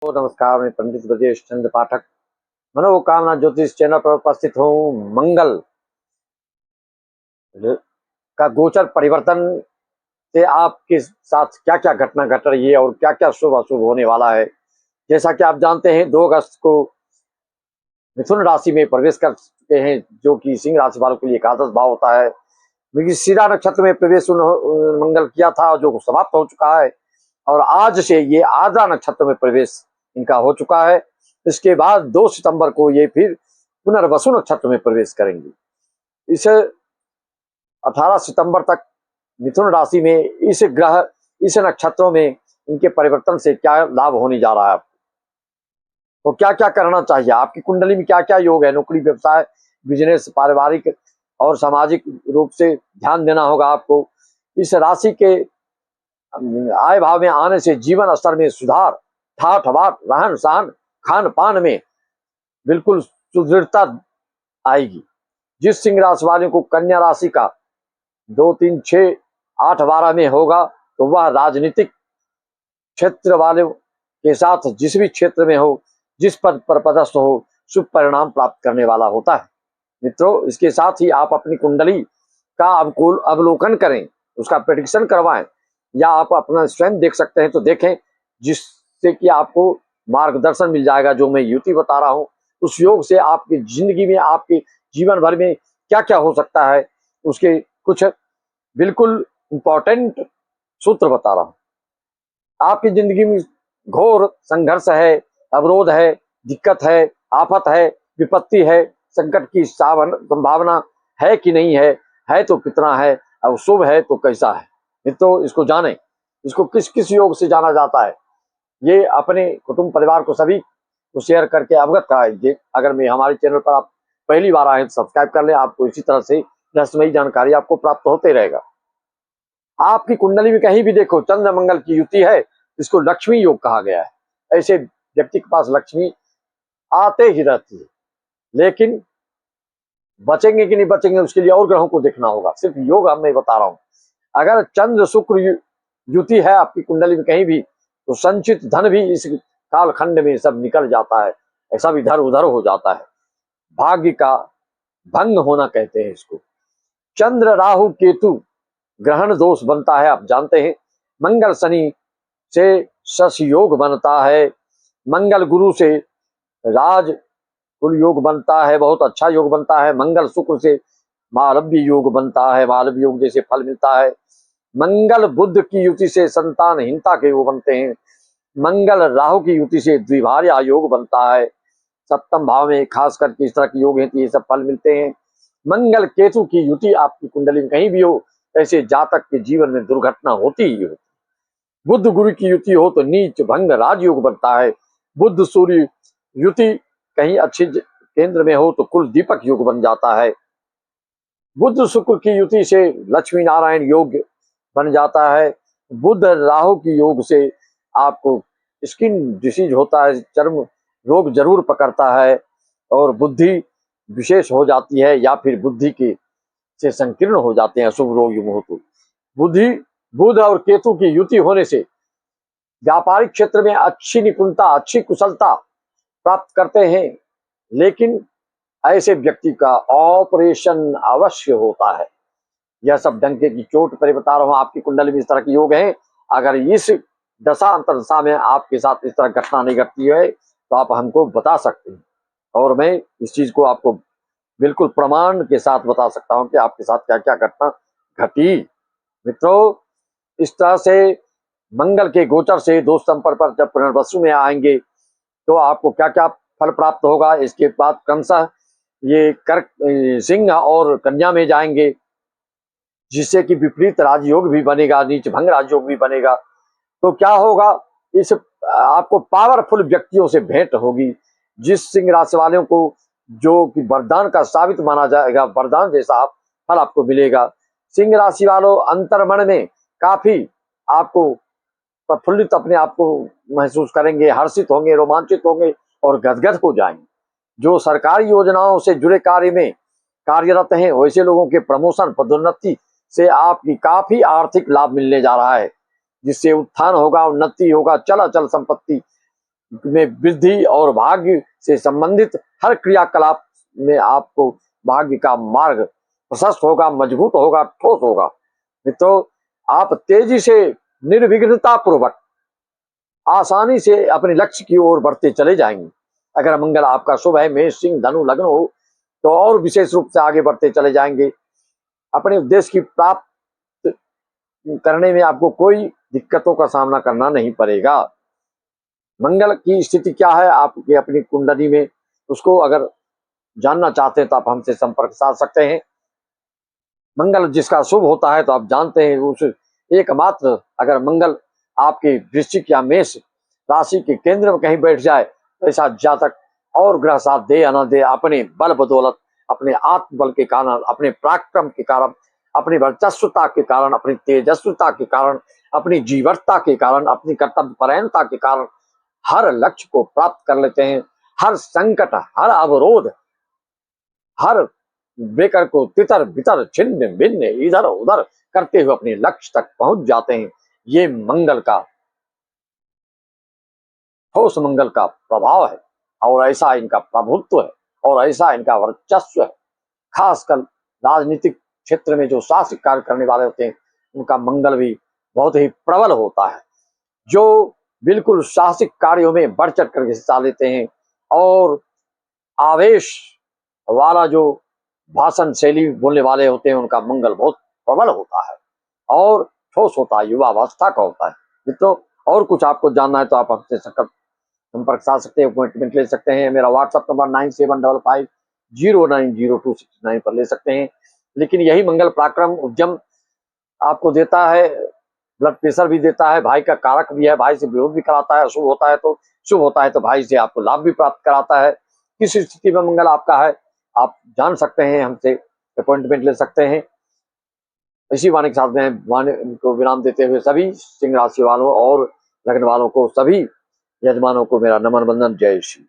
नमस्कार, मैं पंडित ब्रजेश चंद्र पाठक मनोकामना ज्योतिष चैनल पर उपस्थित हूँ। मंगल का गोचर परिवर्तन से आपके साथ क्या क्या घटना घट रही है और क्या क्या शुभ अशुभ होने वाला है। जैसा कि आप जानते हैं 2 अगस्त को मिथुन राशि में प्रवेश कर चुके हैं, जो कि सिंह राशि वालों के लिए एकादश भाव होता है। मृगशिरा नक्षत्र में प्रवेश मंगल किया था, जो समाप्त हो चुका है, और आज से ये आद्रा नक्षत्र में प्रवेश इनका हो चुका है। इसके बाद 2 सितंबर को ये फिर पुनर्वसु नक्षत्र में प्रवेश करेंगे। इस 18 सितंबर तक मिथुन राशि में इस ग्रह इस नक्षत्रों में इनके परिवर्तन से क्या लाभ होने जा रहा है, तो क्या क्या करना चाहिए, आपकी कुंडली में क्या क्या योग है, नौकरी, व्यवसाय, बिजनेस, पारिवारिक और सामाजिक रूप से ध्यान देना होगा आपको। इस राशि के आय भाव में आने से जीवन स्तर में सुधार, ठाठ बाट, रहन सहन, खान पान में बिल्कुल सुदृढ़ता आएगी। जिस सिंह राशि वाले को कन्या राशि का 2, 3, 6, 8, 12 में होगा, तो वह राजनीतिक क्षेत्र वाले के साथ जिस भी क्षेत्र में हो, जिस पद पर पदस्थ हो, शुभ परिणाम प्राप्त करने वाला होता है। मित्रों, इसके साथ ही आप अपनी कुंडली का अवलोकन करें, उसका प्रेडिक्शन करवाएं, या आप अपना स्वयं देख सकते हैं तो देखें, जिससे कि आपको मार्गदर्शन मिल जाएगा। जो मैं युति बता रहा हूं, उस योग से आपकी जिंदगी में, आपके जीवन भर में क्या क्या हो सकता है, उसके कुछ बिल्कुल इंपॉर्टेंट सूत्र बता रहा हूं। आपकी जिंदगी में घोर संघर्ष है, अवरोध है, दिक्कत है, आफत है, विपत्ति है, संकट की संभावना है कि नहीं है तो कितना है, और शुभ है तो कैसा है। मित्रों, इसको जानें, इसको किस किस योग से जाना जाता है, ये अपने कुटुंब परिवार को सभी को शेयर करके अवगत कराइए। अगर मैं हमारे चैनल पर आप पहली बार आए तो सब्सक्राइब कर लें, आपको इसी तरह से रहस्यमयी जानकारी आपको प्राप्त होते रहेगा। आपकी कुंडली में कहीं भी देखो चंद्र मंगल की युति है, इसको लक्ष्मी योग कहा गया है। ऐसे व्यक्ति के पास लक्ष्मी आते ही रहती है, लेकिन बचेंगे कि नहीं बचेंगे उसके लिए और ग्रहों को देखना होगा। सिर्फ योग मैं बता रहा हूं। अगर चंद्र शुक्र युति है आपकी कुंडली में कहीं भी, तो संचित धन भी इस कालखंड में सब निकल जाता है, ऐसा भी इधर उधर हो जाता है। भाग्य का भंग होना कहते हैं इसको। चंद्र राहु केतु ग्रहण दोष बनता है, आप जानते हैं। मंगल शनि से शश योग बनता है। मंगल गुरु से राज कुल योग बनता है, बहुत अच्छा योग बनता है। मंगल शुक्र से मालव्य योग बनता है, मालव्य योग जैसे फल मिलता है। मंगल बुध की युति से संतानहीनता के योग बनते हैं। मंगल राहु की युति से द्विभार्या योग बनता है। सप्तम भाव में खास करके इस तरह के योग हैं तो ये सब फल मिलते हैं। मंगल केतु की युति आपकी कुंडली में कहीं भी हो, ऐसे जातक के जीवन में दुर्घटना होती ही होती। बुध गुरु की युति हो तो नीच भंग राजयोग बनता है। बुध सूर्य युति कहीं अच्छी केंद्र में हो तो कुल दीपक योग बन जाता है। बुध शुक्र की युति से लक्ष्मी नारायण योग बन जाता है। बुध राहु की योग से आपको स्किन डिसीज होता है, चर्म रोग जरूर पकड़ता है, और बुद्धि विशेष हो जाती है, या फिर बुद्धि के से संकीर्ण हो जाते हैं अशुभ रोग हो तो। बुध और केतु की युति होने से व्यापारिक क्षेत्र में अच्छी निपुणता, अच्छी कुशलता प्राप्त करते हैं, लेकिन ऐसे व्यक्ति का ऑपरेशन अवश्य होता है। यह सब डंके की चोट पर बता रहा हूं। आपकी कुंडली में इस तरह के योग हैं, अगर इस दशा अंतरदशा में आपके साथ इस तरह घटना नहीं घटती है तो आप हमको बता सकते हैं, और मैं इस चीज को आपको बिल्कुल प्रमाण के साथ बता सकता हूं कि आपके साथ क्या क्या घटना घटी। मित्रों, इस तरह से मंगल के गोचर से 2 सितंबर पर जब पुनर्वसु में आएंगे तो आपको क्या क्या फल प्राप्त होगा। इसके बाद क्रमशः ये कर्क, सिंह और कन्या में जाएंगे, जिससे कि विपरीत राजयोग भी बनेगा, नीच भंग राजयोग भी बनेगा। तो क्या होगा, इस आपको पावरफुल व्यक्तियों से भेंट होगी। जिस सिंह राशि वालों को जो कि वरदान का साबित माना जाएगा, वरदान जैसा फल आपको मिलेगा। सिंह राशि वालों अंतर्मन में काफी आपको प्रफुल्लित अपने आप को महसूस करेंगे, हर्षित होंगे, रोमांचित होंगे और गदगद हो जाएंगे। जो सरकारी योजनाओं से जुड़े कार्य में कार्यरत हैं, वैसे लोगों के प्रमोशन, पदोन्नति से आपकी काफी आर्थिक लाभ मिलने जा रहा है, जिससे उत्थान होगा, उन्नति होगा, चल अचल संपत्ति में वृद्धि और भाग्य से संबंधित हर क्रियाकलाप में आपको भाग्य का मार्ग प्रशस्त होगा, मजबूत होगा, ठोस होगा। मित्रों, आप तेजी से निर्विघ्नता पूर्वक आसानी से अपने लक्ष्य की ओर बढ़ते चले जाएंगे। अगर मंगल आपका शुभ है, मेष, सिंह, धनु, लग्न हो, तो और विशेष रूप से आगे बढ़ते चले जाएंगे। अपने उद्देश्य की प्राप्त करने में आपको कोई दिक्कतों का सामना करना नहीं पड़ेगा। मंगल की स्थिति क्या है आपकी अपनी कुंडली में, उसको अगर जानना चाहते हैं तो आप हमसे संपर्क साध सकते हैं। मंगल जिसका शुभ होता है तो आप जानते हैं, उस एकमात्र अगर मंगल आपके वृश्चिक या मेष राशि के केंद्र में कहीं बैठ जाए तो ऐसा जातक और ग्रह साथ दे या न दे, अपने बल बदौलत, अपने आत्मबल के कारण, अपने पराक्रम के कारण, अपनी वर्चस्वता के कारण, अपनी तेजस्विता के कारण, अपनी जीवटता के कारण, अपनी कर्तव्य परायणता के कारण हर लक्ष्य को प्राप्त कर लेते हैं। हर संकट, हर अवरोध, हर बेकर को तितर बितर छिन्न भिन्न इधर उधर करते हुए अपने लक्ष्य तक पहुंच जाते हैं। ये मंगल का, ठोस मंगल का प्रभाव है और ऐसा इनका प्रभुत्व है और ऐसा इनका वर्चस्व है। खासकर राजनीतिक क्षेत्र में जो शासक कार्य करने वाले होते हैं उनका मंगल भी बहुत ही प्रबल होता है। जो बिल्कुल साहसिक कार्यों में बढ़ चढ़ कर हिस्सा लेते हैं और आवेश वाला जो भाषण शैली बोलने वाले होते हैं उनका मंगल बहुत प्रबल होता है और ठोस होता है, युवावस्था का होता है। मित्रों, और कुछ आपको जानना है तो आप हमसे संपर्क साध सकते हैं, अपॉइंटमेंट ले सकते हैं। मेरा व्हाट्सएप नंबर 9755090269 पर ले सकते हैं। लेकिन यही मंगल पराक्रम उद्यम आपको देता है, ब्लड प्रेशर भी देता है, भाई का कारक भी है, भाई से विरोध भी कराता है, अशुभ होता है तो शुभ होता है तो भाई से आपको लाभ भी प्राप्त कराता है। किस स्थिति में मंगल आपका है आप जान सकते हैं, हमसे अपॉइंटमेंट ले सकते हैं। इसी वाणी के साथ में वाणी को विराम देते हुए सभी सिंह राशि वालों और लग्न वालों को, सभी यजमानों को मेरा नमन वंदन, जय श्री।